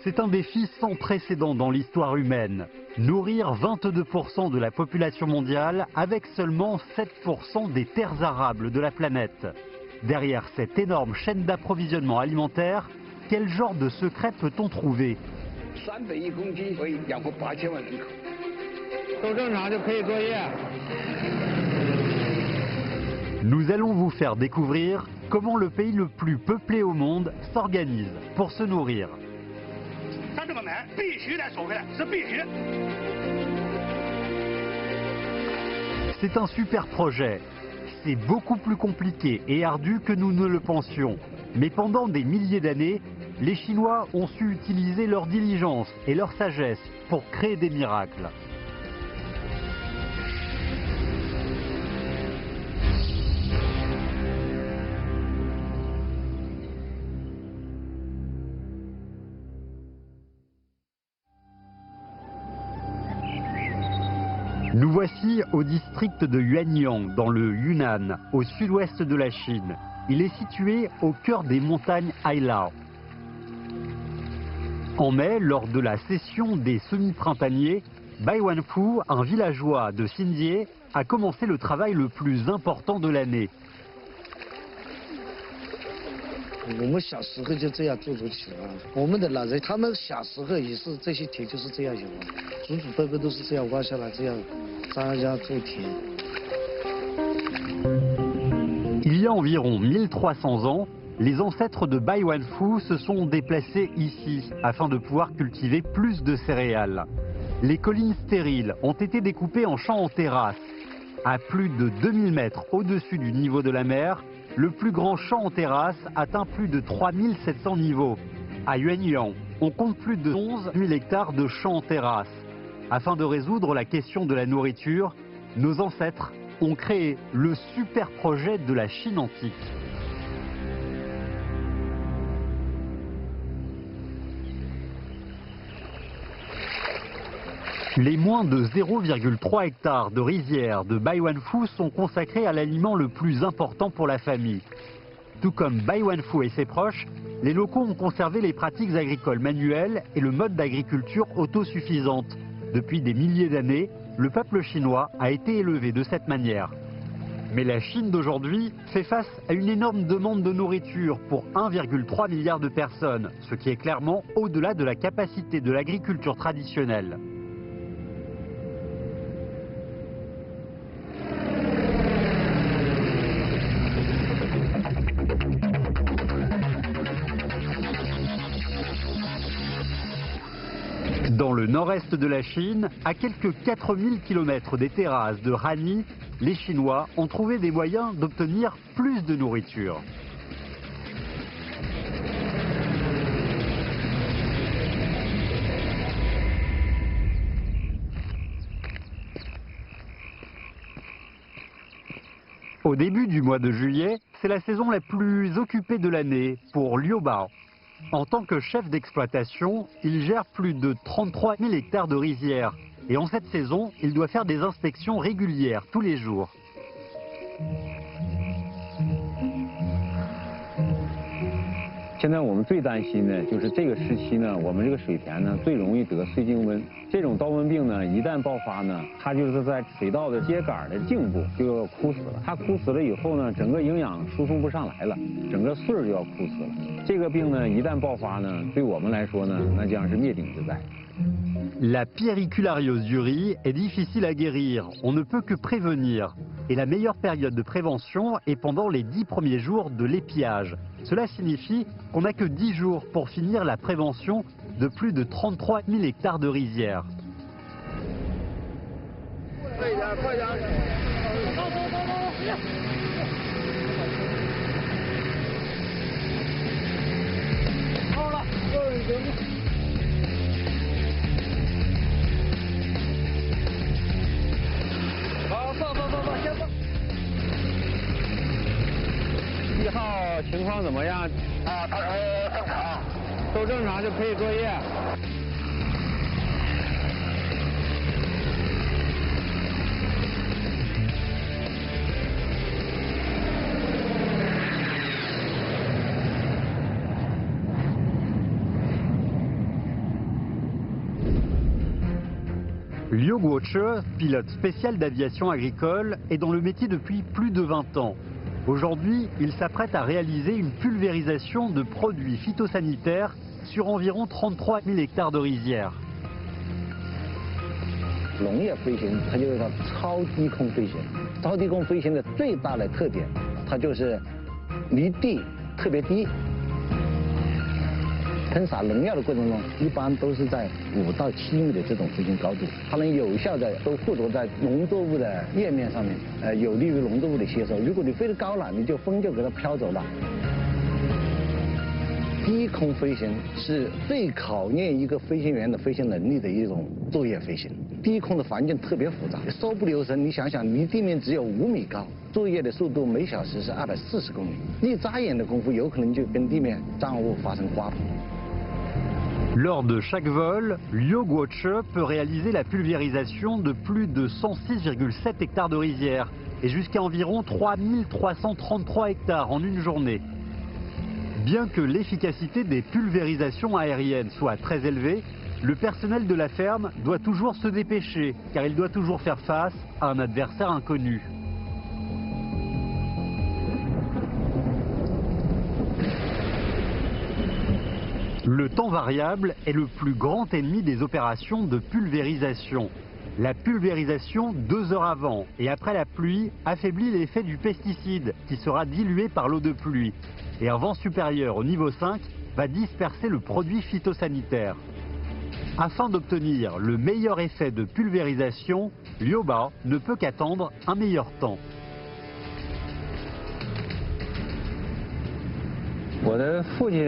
C'est un défi sans précédent dans l'histoire humaine. Nourrir 22% de la population mondiale avec seulement 7% des terres arables de la planète. Derrière cette énorme chaîne d'approvisionnement alimentaire, quel genre de secret peut-on trouver? Nous allons vous faire découvrir comment le pays le plus peuplé au monde s'organise pour se nourrir. C'est un super projet. C'est beaucoup plus compliqué et ardu que nous ne le pensions. Mais pendant des milliers d'années, les Chinois ont su utiliser leur diligence et leur sagesse pour créer des miracles. Nous voici au district de Yuanyang, dans le Yunnan, au sud-ouest de la Chine. Il est situé au cœur des montagnes Hailao. En mai, lors de la session des semi-printaniers, Bai Wanfu, un villageois de Xinjie, a commencé le travail le plus important de l'année. Il y a environ 1300 ans, les ancêtres de Bai Wanfu se sont déplacés ici afin de pouvoir cultiver plus de céréales. Les collines stériles ont été découpées en champs en terrasse. À plus de 2000 mètres au-dessus du niveau de la mer, le plus grand champ en terrasse atteint plus de 3700 niveaux. À Yuanyang, on compte plus de 11 000 hectares de champs en terrasse. Afin de résoudre la question de la nourriture, nos ancêtres ont créé le super projet de la Chine antique. Les moins de 0,3 hectares de rizières de Bai Wanfu sont consacrés à l'aliment le plus important pour la famille. Tout comme Bai Wanfu et ses proches, les locaux ont conservé les pratiques agricoles manuelles et le mode d'agriculture autosuffisante. Depuis des milliers d'années, le peuple chinois a été élevé de cette manière. Mais la Chine d'aujourd'hui fait face à une énorme demande de nourriture pour 1,3 milliard de personnes, ce qui est clairement au-delà de la capacité de l'agriculture traditionnelle. Dans le nord-est de la Chine, à quelques 4000 km des terrasses de Hani, les Chinois ont trouvé des moyens d'obtenir plus de nourriture. Au début du mois de juillet, c'est la saison la plus occupée de l'année pour Liu Bao. En tant que chef d'exploitation, il gère plus de 33 000 hectares de rizières. Et en cette saison, il doit faire des inspections régulières tous les jours. 现在我们最担心的就是这个时期呢，我们这个水田呢最容易得穗茎瘟。这种刀瘟病呢，一旦爆发呢，它就是在水稻的秸秆的茎部就要枯死了。它枯死了以后呢，整个营养输送不上来了，整个穗儿就要枯死了。这个病呢，一旦爆发呢，对我们来说呢，那将是灭顶之灾。 La piériculariose du riz est difficile à guérir, on ne peut que prévenir. Et la meilleure période de prévention est pendant les 10 premiers jours de l'épiage. Cela signifie qu'on n'a que 10 jours pour finir la prévention de plus de 33 000 hectares de rizières. Hao 情况怎么样？正常，都正常就可以作业。Liu Guoche, pilote spécial d'aviation agricole, est dans le métier depuis plus de 20 ans. Aujourd'hui, il s'apprête à réaliser une pulvérisation de produits phytosanitaires sur environ 33 000 hectares de rizières. 农业飞行它就是叫超低空飞行，超低空飞行的最大的特点，它就是离地特别低。喷洒农药的过程中，一般都是在5到7米的这种飞行高度，它能有效的都附着在农作物的叶面上面，有利于农作物的吸收。如果你飞得高了，你就风就给它飘走了。 低空飞行是最考验一个飞行员的飞行能力的一种作业飞行。低空的环境特别复杂，稍不留神，你想想，离地面只有5米高，作业的速度每小时是240公里，一眨眼的功夫，有可能就跟地面障碍物发生刮碰。 Lors de chaque vol, Liu Guoche peut réaliser la pulvérisation de plus de 106,7 hectares de rizières et jusqu'à environ 3333 hectares en une journée. Bien que l'efficacité des pulvérisations aériennes soit très élevée, le personnel de la ferme doit toujours se dépêcher car il doit toujours faire face à un adversaire inconnu. Le temps variable est le plus grand ennemi des opérations de pulvérisation. La pulvérisation 2 heures avant et après la pluie affaiblit l'effet du pesticide qui sera dilué par l'eau de pluie. Et un vent supérieur au niveau 5 va disperser le produit phytosanitaire. Afin d'obtenir le meilleur effet de pulvérisation, Liu Ba ne peut qu'attendre un meilleur temps. 我的父亲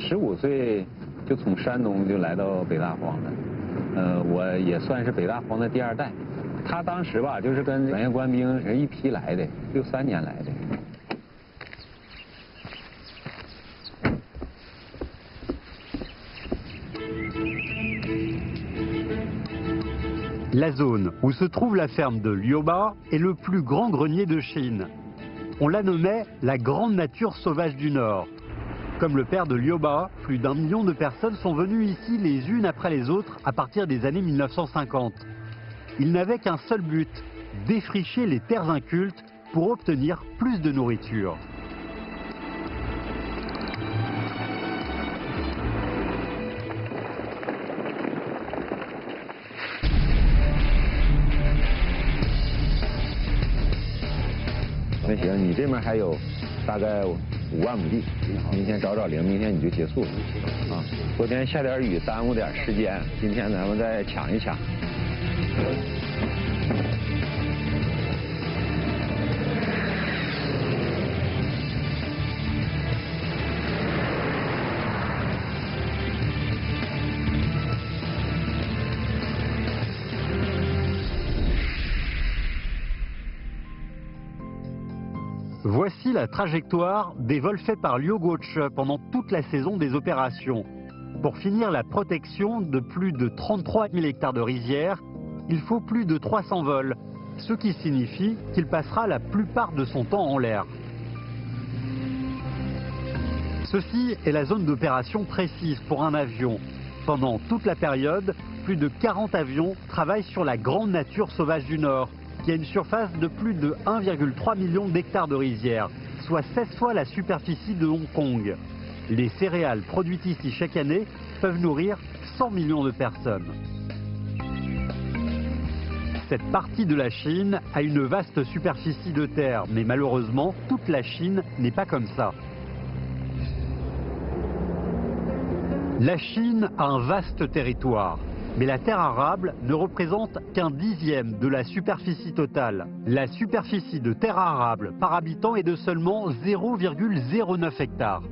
15岁就从山东就来到北大荒了，我也算是北大荒的第2代。他当时吧，就是跟转业官兵是一批来的，63年来的。 La zone où se trouve la ferme de Liu Ba est le plus grand grenier de Chine. On la nommait la grande nature sauvage du Nord. Comme le père de Liu Ba, plus d'1 million de personnes sont venues ici les unes après les autres à partir des années 1950. Ils n'avaient qu'un seul but, défricher les terres incultes pour obtenir plus de nourriture.那行，你这边还有大概5万亩地，明天找找零，明天你就结束了啊。昨天下点雨耽误点时间，今天咱们再抢一抢。Voici la trajectoire des vols faits par Liu Guoche pendant toute la saison des opérations. Pour finir la protection de plus de 33 000 hectares de rizières, il faut plus de 300 vols, ce qui signifie qu'il passera la plupart de son temps en l'air. Ceci est la zone d'opération précise pour un avion. Pendant toute la période, plus de 40 avions travaillent sur la grande nature sauvage du Nord, qui a une surface de plus de 1,3 million d'hectares de rizières, soit 16 fois la superficie de Hong Kong. Les céréales produites ici chaque année peuvent nourrir 100 millions de personnes. Cette partie de la Chine a une vaste superficie de terre, mais malheureusement, toute la Chine n'est pas comme ça. La Chine a un vaste territoire. Mais la terre arable ne représente qu'un dixième de la superficie totale. La superficie de terre arable par habitant est de seulement 0,09 hectares.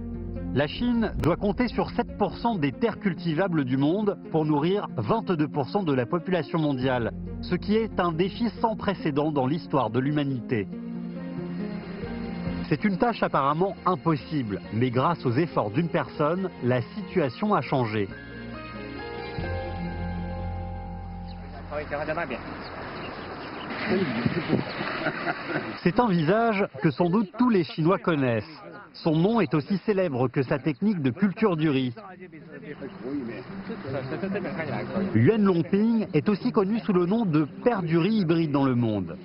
La Chine doit compter sur 7% des terres cultivables du monde pour nourrir 22% de la population mondiale, ce qui est un défi sans précédent dans l'histoire de l'humanité. C'est une tâche apparemment impossible, mais grâce aux efforts d'une personne, la situation a changé. C'est un visage que sans doute tous les Chinois connaissent. Son nom est aussi célèbre que sa technique de culture du riz. Yuan Longping est aussi connu sous le nom de père du riz hybride dans le monde.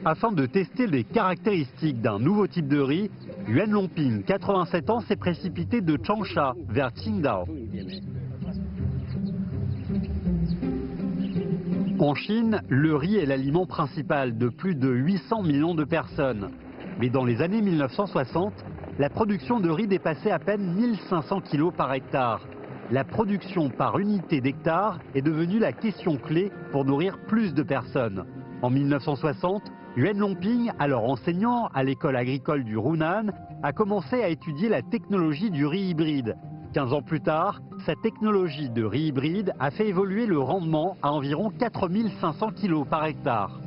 Afin de tester les caractéristiques d'un nouveau type de riz, Yuan Longping, 87 ans, s'est précipité de Changsha vers Qingdao. En Chine, le riz est l'aliment principal de plus de 800 millions de personnes. Mais dans les années 1960, la production de riz dépassait à peine 1500 kg par hectare. La production par unité d'hectare est devenue la question clé pour nourrir plus de personnes. En 1960, Yuan Longping, alors enseignant à l'école agricole du Hunan, a commencé à étudier la technologie du riz hybride. 15 ans plus tard, sa technologie de riz hybride a fait évoluer le rendement à environ 4500 kg par hectare.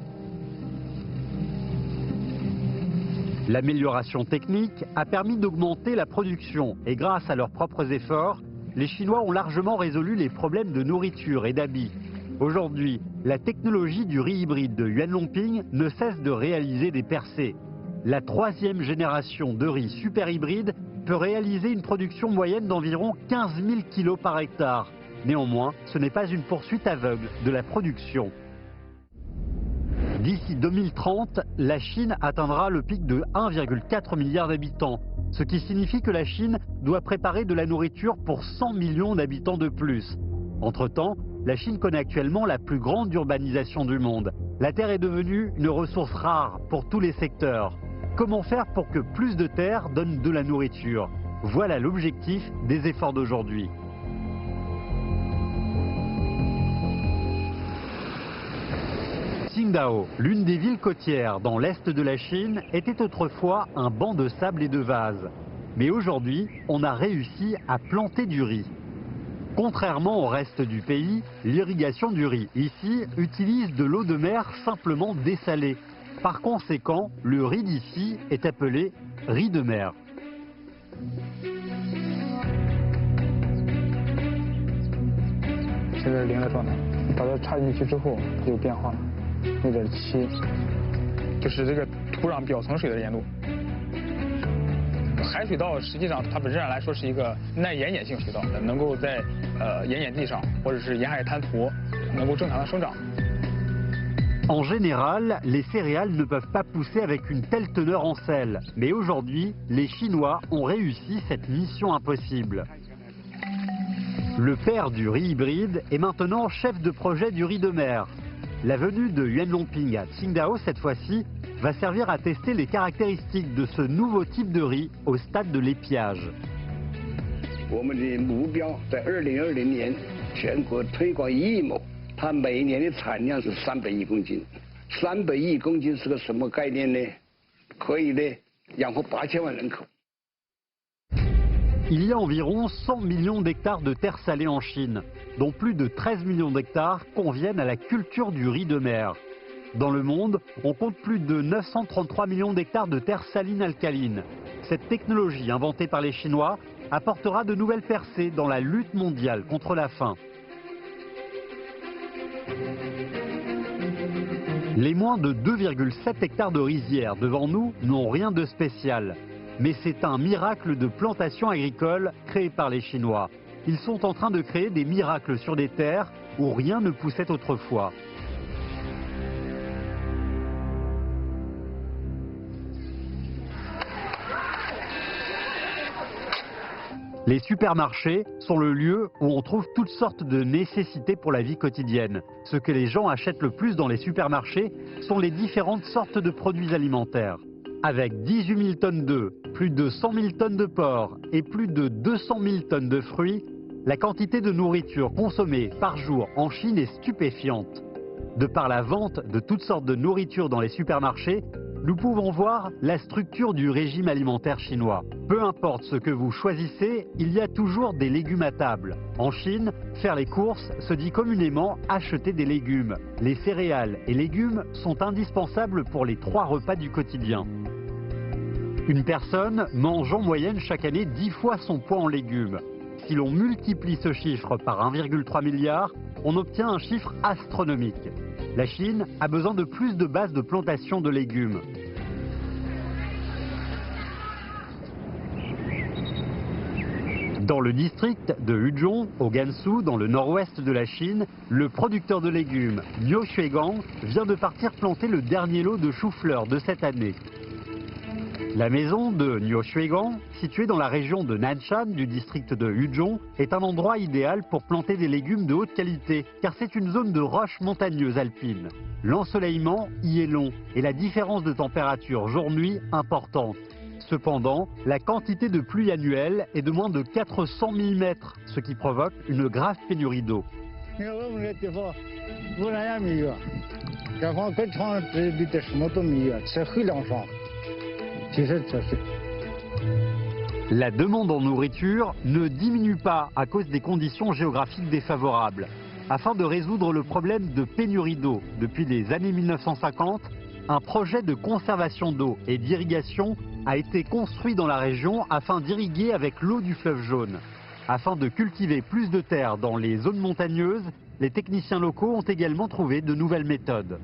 L'amélioration technique a permis d'augmenter la production et grâce à leurs propres efforts, les Chinois ont largement résolu les problèmes de nourriture et d'habits. Aujourd'hui, la technologie du riz hybride de Yuan Longping ne cesse de réaliser des percées. La 3e génération de riz super hybride peut réaliser une production moyenne d'environ 15 000 kg par hectare. Néanmoins, ce n'est pas une poursuite aveugle de la production. D'ici 2030, la Chine atteindra le pic de 1,4 milliard d'habitants, ce qui signifie que la Chine doit préparer de la nourriture pour 100 millions d'habitants de plus. Entre-temps, la Chine connaît actuellement la plus grande urbanisation du monde. La terre est devenue une ressource rare pour tous les secteurs. Comment faire pour que plus de terre donne de la nourriture? Voilà l'objectif des efforts d'aujourd'hui. Qingdao, l'une des villes côtières dans l'est de la Chine, était autrefois un banc de sable et de vases. Mais aujourd'hui, on a réussi à planter du riz. Contrairement au reste du pays, l'irrigation du riz ici utilise de l'eau de mer simplement dessalée. Par conséquent, le riz d'ici est appelé riz de mer. 现在是零的状态，把它插进去之后就有变化了，有点稀，就是这个土壤表层水的盐度。海水稻实际上它本质上来说是一个耐盐碱性水稻，能够在盐碱地上或者是沿海滩涂能够正常的生长。 En général, les céréales ne peuvent pas pousser avec une telle teneur en sel. Mais aujourd'hui, les Chinois ont réussi cette mission impossible. Le père du riz hybride est maintenant chef de projet du riz de mer. La venue de Yuan Longping à Qingdao cette fois-ci va servir à tester les caractéristiques de ce nouveau type de riz au stade de l'épiage. 我们的目标在2020年全国推广1亿亩。 它每年的产量是300亿公斤，300亿公斤是个什么概念呢？可以呢养活8000万人口。 Il y a environ 100 millions d'hectares de terres salées en Chine, dont plus de 13 millions d'hectares conviennent à la culture du riz de mer. Dans le monde, on compte plus de 933 millions d'hectares de terres salines alcalines. Cette technologie inventée par les Chinois apportera de nouvelles percées dans la lutte mondiale contre la faim. Les moins de 2,7 hectares de rizières devant nous n'ont rien de spécial. Mais c'est un miracle de plantation agricole créé par les Chinois. Ils sont en train de créer des miracles sur des terres où rien ne poussait autrefois. Les supermarchés sont le lieu où on trouve toutes sortes de nécessités pour la vie quotidienne. Ce que les gens achètent le plus dans les supermarchés sont les différentes sortes de produits alimentaires. Avec 18 000 tonnes d'œufs, plus de 100 000 tonnes de porc et plus de 200 000 tonnes de fruits, la quantité de nourriture consommée par jour en Chine est stupéfiante. De par la vente de toutes sortes de nourriture dans les supermarchés, nous pouvons voir la structure du régime alimentaire chinois. Peu importe ce que vous choisissez, il y a toujours des légumes à table. En Chine, faire les courses se dit communément acheter des légumes. Les céréales et légumes sont indispensables pour les 3 repas du quotidien. Une personne mange en moyenne chaque année 10 fois son poids en légumes. Si l'on multiplie ce chiffre par 1,3 milliard, on obtient un chiffre astronomique. La Chine a besoin de plus de bases de plantation de légumes. Dans le district de Huzhong, au Gansu, dans le nord-ouest de la Chine, le producteur de légumes Niu Xuegang vient de partir planter le dernier lot de choux-fleurs de cette année. La maison de Niu Xuegang, située dans la région de Nanshan du district de Huzhong, est un endroit idéal pour planter des légumes de haute qualité, car c'est une zone de roches montagneuses alpines. L'ensoleillement y est long et la différence de température jour-nuit importante. Cependant, la quantité de pluie annuelle est de moins de 400 mm, ce qui provoque une grave pénurie d'eau. La demande en nourriture ne diminue pas à cause des conditions géographiques défavorables. Afin de résoudre le problème de pénurie d'eau depuis les années 1950, un projet de conservation d'eau et d'irrigation a été construit dans la région afin d'irriguer avec l'eau du fleuve Jaune. Afin de cultiver plus de terre dans les zones montagneuses, les techniciens locaux ont également trouvé de nouvelles méthodes.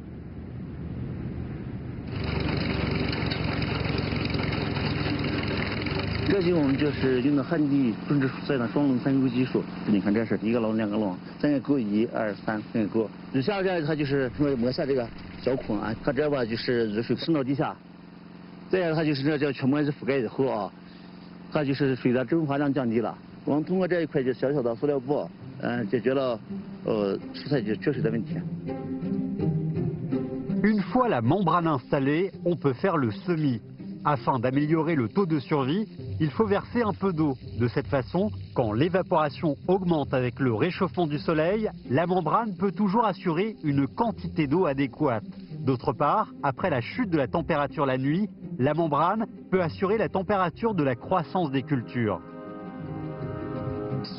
Une fois la membrane installée, on peut faire le semis. Afin d'améliorer le taux de survie, il faut verser un peu d'eau. De cette façon, quand l'évaporation augmente avec le réchauffement du soleil, la membrane peut toujours assurer une quantité d'eau adéquate. D'autre part, après la chute de la température la nuit, la membrane peut assurer la température de la croissance des cultures.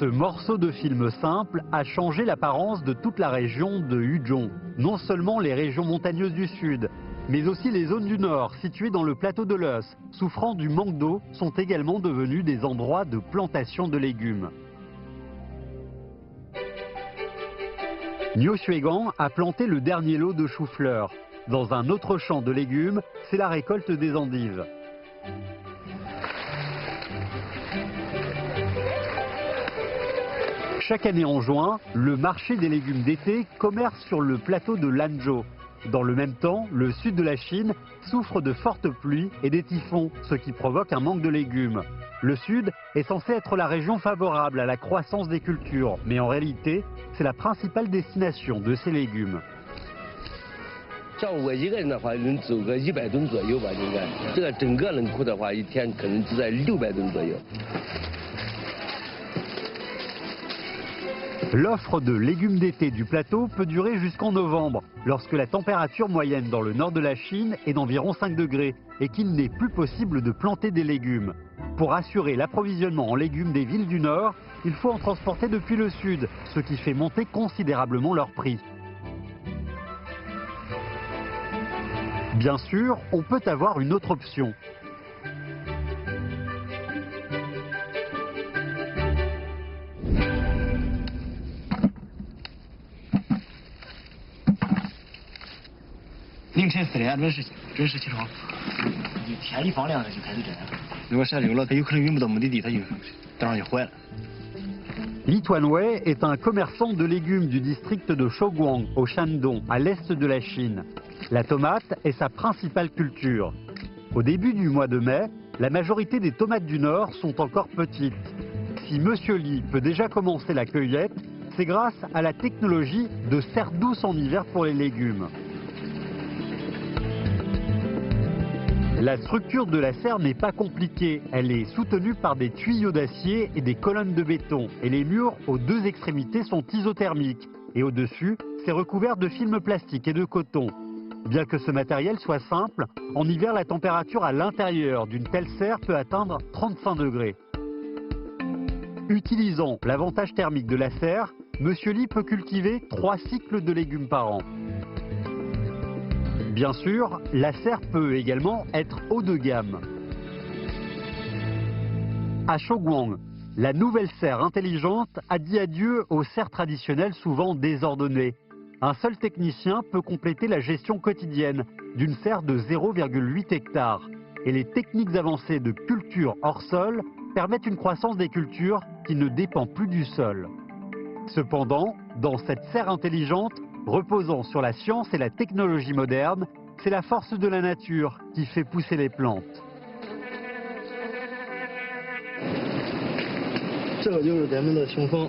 Ce morceau de film simple a changé l'apparence de toute la région de Huzhong. Non seulement les régions montagneuses du sud, mais aussi les zones du nord, situées dans le plateau de l'Eus, souffrant du manque d'eau, sont également devenus des endroits de plantation de légumes. Niu Xuegang a planté le dernier lot de choux-fleurs. Dans un autre champ de légumes, c'est la récolte des endives. Chaque année en juin, le marché des légumes d'été commerce sur le plateau de Lanzhou. Dans le même temps, le sud de la Chine souffre de fortes pluies et des typhons, ce qui provoque un manque de légumes. Le sud est censé être la région favorable à la croissance des cultures, mais en réalité, c'est la principale destination de ces légumes. 像我一个人的话，能走个100吨左右吧，应该。这个整个冷库的话，一天可能就在600吨左右。 L'offre de légumes d'été du plateau peut durer jusqu'en novembre, lorsque la température moyenne dans le nord de la Chine est d'environ 5 degrés et qu'il n'est plus possible de planter des légumes. Pour assurer l'approvisionnement en légumes des villes du nord, il faut en transporter depuis le sud, ce qui fait monter considérablement leur prix. Bien sûr, on peut avoir une autre option.凌晨4点准时起床，天一放亮了就开始摘。如果晒溜了，它有可能运不到目的地，它就当然就坏了。 Li Tuanwei est un commerçant de légumes du district de Shouguang, au Shandong, à l'est de la Chine. La tomate est sa principale culture. Au début du mois de mai, la majorité des tomates du Nord sont encore petites. Si Monsieur Li peut déjà commencer la cueillette, c'est grâce à la technologie de serre douce en hiver pour les légumes. La structure de la serre n'est pas compliquée, elle est soutenue par des tuyaux d'acier et des colonnes de béton, et les murs aux deux extrémités sont isothermiques, et au-dessus, c'est recouvert de film plastique et de coton. Bien que ce matériel soit simple, en hiver la température à l'intérieur d'une telle serre peut atteindre 35 degrés. Utilisant l'avantage thermique de la serre, Monsieur Li peut cultiver 3 cycles de légumes par an. Bien sûr, la serre peut également être haut de gamme. À Shouguang, la nouvelle serre intelligente a dit adieu aux serres traditionnelles souvent désordonnées. Un seul technicien peut compléter la gestion quotidienne d'une serre de 0,8 hectares. Et les techniques avancées de culture hors sol permettent une croissance des cultures qui ne dépend plus du sol. Cependant, dans cette serre intelligente, reposant sur la science et la technologie moderne, c'est la force de la nature qui fait pousser les plantes. 这个就是咱们的雄蜂，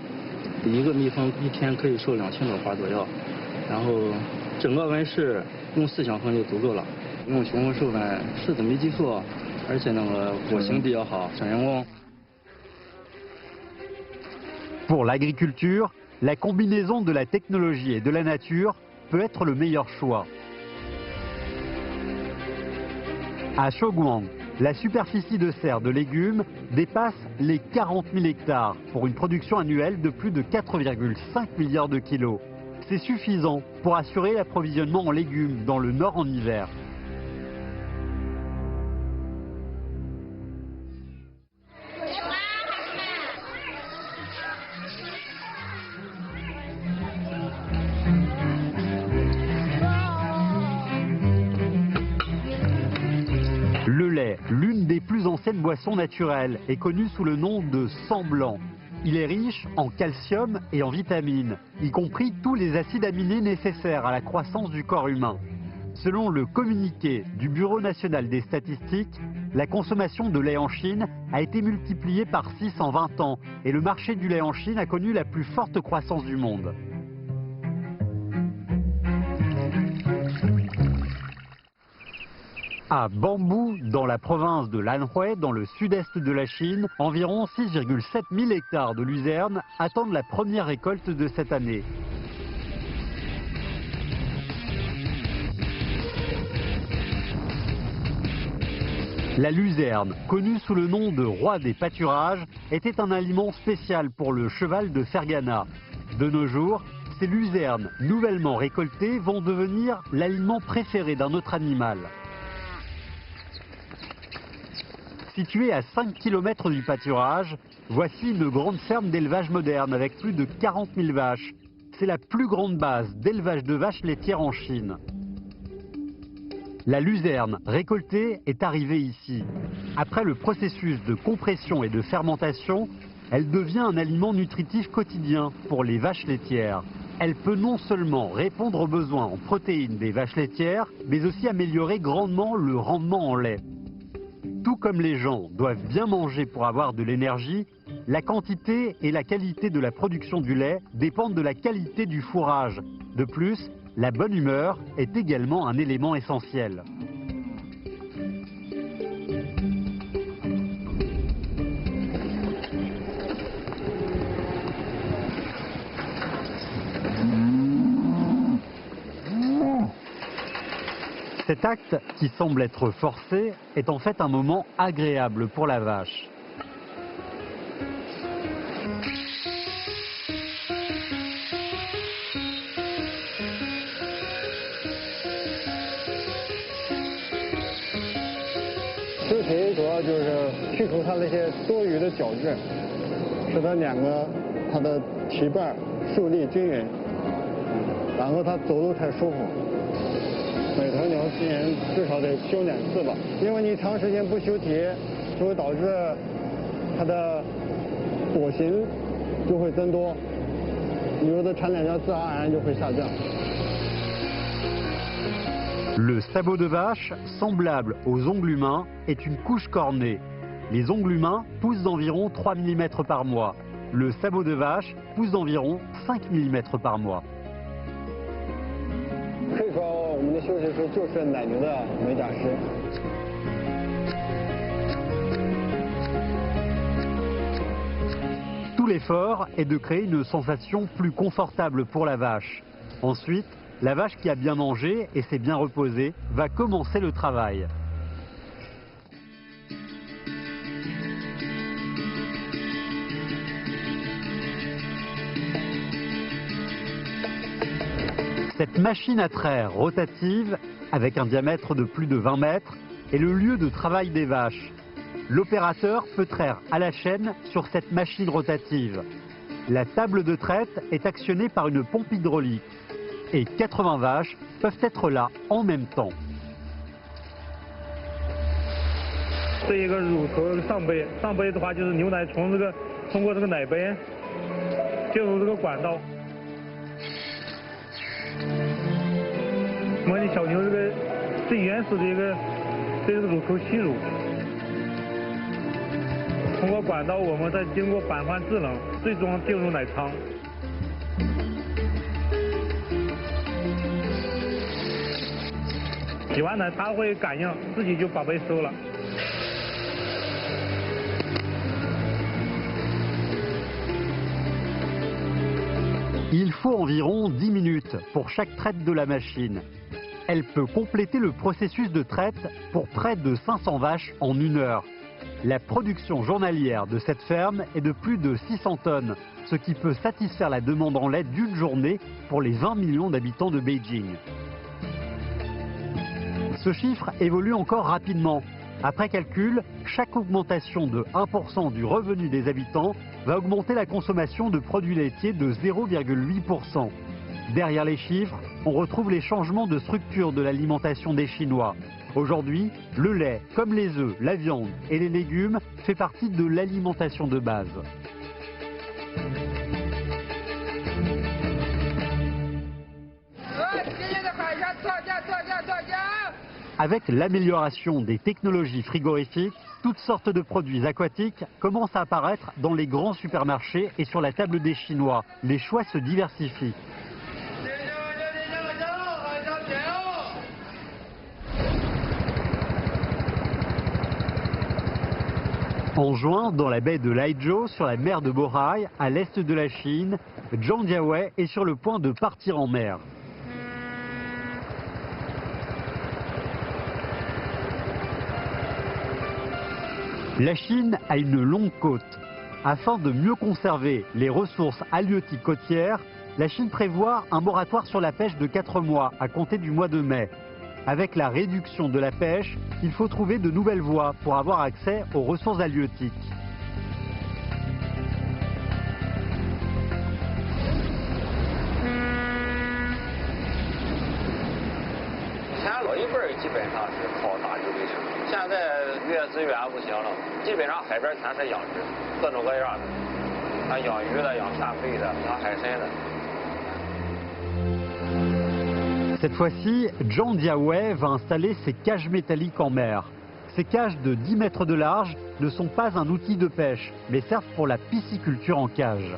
一个蜜蜂一天可以授2000朵花左右，然后整个温室用4箱蜂就足够了。用雄蜂授粉是怎么激素，而且那个果型比较好，省人工。 Pour l'agriculture, la combinaison de la technologie et de la nature peut être le meilleur choix. À Shouguang, la superficie de serre de légumes dépasse les 40 000 hectares pour une production annuelle de plus de 4,5 milliards de kilos. C'est suffisant pour assurer l'approvisionnement en légumes dans le nord en hiver. Le lait, l'une des plus anciennes boissons naturelles, est connue sous le nom de sang blanc. Il est riche en calcium et en vitamines, y compris tous les acides aminés nécessaires à la croissance du corps humain. Selon le communiqué du Bureau national des statistiques, la consommation de lait en Chine a été multipliée par 6 en 20 ans et le marché du lait en Chine a connu la plus forte croissance du monde. À Bambou, dans la province de Lanhui, dans le sud-est de la Chine, environ 6,7 000 hectares de luzerne attendent la première récolte de cette année. La luzerne, connue sous le nom de roi des pâturages, était un aliment spécial pour le cheval de Fergana. De nos jours, ces luzernes nouvellement récoltées vont devenir l'aliment préféré d'un autre animal. Située à 5 km du pâturage, voici une grande ferme d'élevage moderne avec plus de 40 000 vaches. C'est la plus grande base d'élevage de vaches laitières en Chine. La luzerne récoltée est arrivée ici. Après le processus de compression et de fermentation, elle devient un aliment nutritif quotidien pour les vaches laitières. Elle peut non seulement répondre aux besoins en protéines des vaches laitières, mais aussi améliorer grandement le rendement en lait. Tout comme les gens doivent bien manger pour avoir de l'énergie, la quantité et la qualité de la production du lait dépendent de la qualité du fourrage. De plus, la bonne humeur est également un élément essentiel. Cet acte, qui semble être forcé, est en fait un moment agréable pour la vache.猪蹄主要就是去除它那些多余的角质，使得它的蹄瓣竖立均匀，然后它走路才舒服。 每头牛今年至少得休2次吧，因为你长时间不休蹄，就会导致它的果型就会增多，牛的产量自然而然就会下降。 Le sabot de vache, semblable aux ongles humains, est une couche cornée. Les ongles humains poussent d'environ 3 mm par mois. Le sabot de vache pousse d'environ 5 mm par mois. 可以说，我们的休息室就是奶牛的美甲师。 Tout l'effort est de créer une sensation plus confortable pour la vache. Ensuite, la vache qui a bien mangé et s'est bien reposée va commencer le travail. Cette machine à traire rotative, avec un diamètre de plus de 20 mètres, est le lieu de travail des vaches. L'opérateur peut traire à la chaîne sur cette machine rotative. La table de traite est actionnée par une pompe hydraulique et 80 vaches peuvent être là en même temps. 这一个乳头上杯，上杯的话就是牛奶从通过这个奶杯进入这个管道。模拟小牛这个最原始的这个乳头吸乳，通过管道我们再经过板换制冷，最终进入奶仓。洗完奶它会感应，自己就把杯收了。Il faut environ 10 minutes pour chaque traite de la machine. Elle peut compléter le processus de traite pour près de 500 vaches en 1 heure. La production journalière de cette ferme est de plus de 600 tonnes, ce qui peut satisfaire la demande en lait d'une journée pour les 20 millions d'habitants de Beijing. Ce chiffre évolue encore rapidement. Après calcul, chaque augmentation de 1% du revenu des habitants va augmenter la consommation de produits laitiers de 0,8%. Derrière les chiffres, on retrouve les changements de structure de l'alimentation des Chinois. Aujourd'hui, le lait, comme les œufs, la viande et les légumes, fait partie de l'alimentation de base. Avec l'amélioration des technologies frigorifiques, toutes sortes de produits aquatiques commencent à apparaître dans les grands supermarchés et sur la table des Chinois. Les choix se diversifient. En juin, dans la baie de Laizhou, sur la mer de Bohai, à l'est de la Chine, Zhang Jiawei est sur le point de partir en mer. La Chine a une longue côte. Afin de mieux conserver les ressources halieutiques côtières, la Chine prévoit un moratoire sur la pêche de 4 mois à compter du mois de mai. Avec la réduction de la pêche, il faut trouver de nouvelles voies pour avoir accès aux ressources halieutiques. Cette fois-ci, Zhang Jiawei va installer ses cages métalliques en mer. Ces cages de 10 mètres de large ne sont pas un outil de pêche, mais servent pour la pisciculture en cage.